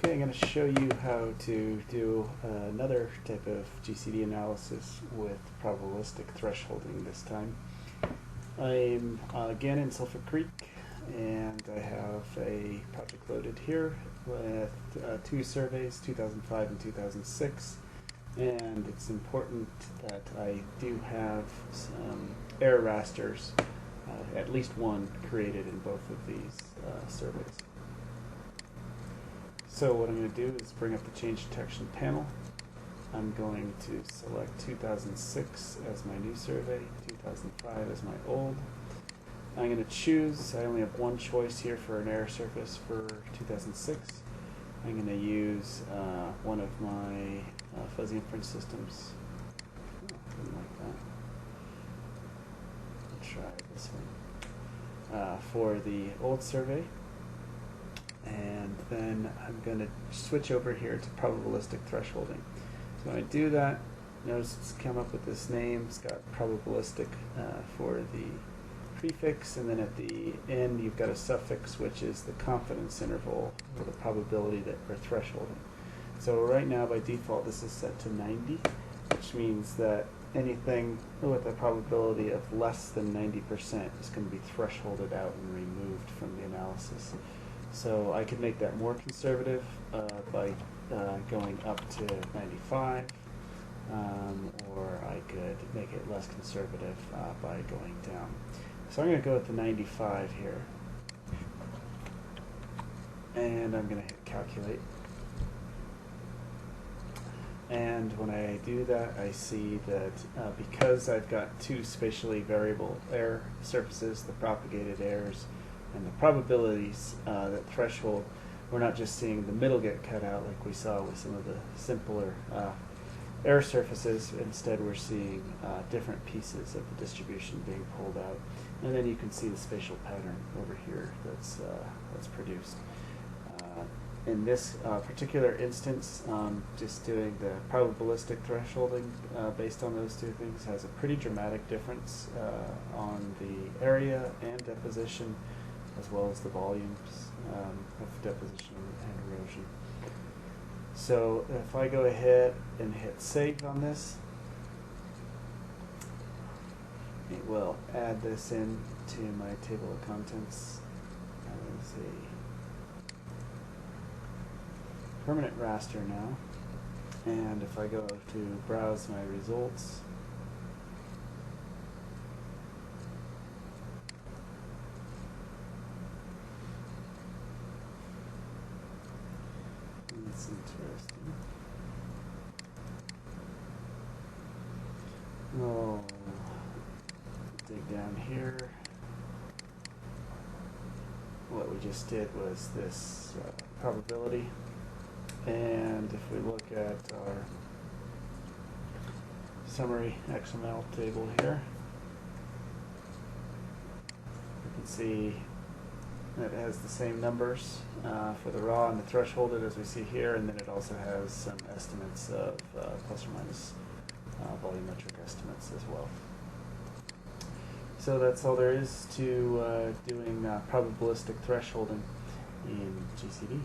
Okay, I'm going to show you how to do another type of GCD analysis with probabilistic thresholding this time. I'm again in Sulphur Creek, and I have a project loaded here with two surveys, 2005 and 2006, and it's important that I do have some error rasters, at least one created in both of these surveys. So what I'm going to do is bring up the change detection panel. I'm going to select 2006 as my new survey, 2005 as my old. I'm going to choose, I only have one choice here for an error surface for 2006. I'm going to use one of my fuzzy inference systems. Oh, didn't like that. I'll try this one. For the old survey. And then I'm going to switch over here to probabilistic thresholding. So when I do that, notice it's come up with this name. It's got probabilistic for the prefix, and then at the end you've got a suffix, which is the confidence interval or the probability that we're thresholding. So right now by default this is set to 90, which means that anything with a probability of less than 90% is going to be thresholded out and removed from the analysis. So I could make that more conservative by going up to 95, or I could make it less conservative by going down. So I'm going to go with the 95 here, and I'm going to hit calculate. And when I do that, I see that because I've got two spatially variable error surfaces, the propagated errors and the probabilities that threshold, we're not just seeing the middle get cut out like we saw with some of the simpler error surfaces. Instead, we're seeing different pieces of the distribution being pulled out. And then you can see the spatial pattern over here that's produced. In this particular instance, just doing the probabilistic thresholding based on those two things has a pretty dramatic difference on the area and deposition, as well as the volumes of deposition and erosion. So if I go ahead and hit save on this, it will add this in to my table of contents as a permanent raster now. And if I go to browse my results, that's interesting. Oh, dig down here. What we just did was this probability, and if we look at our summary XML table here, you can see that it has the same numbers for the raw and the thresholded as we see here, and then it also has some estimates of plus or minus volumetric estimates as well. So that's all there is to doing probabilistic thresholding in GCD.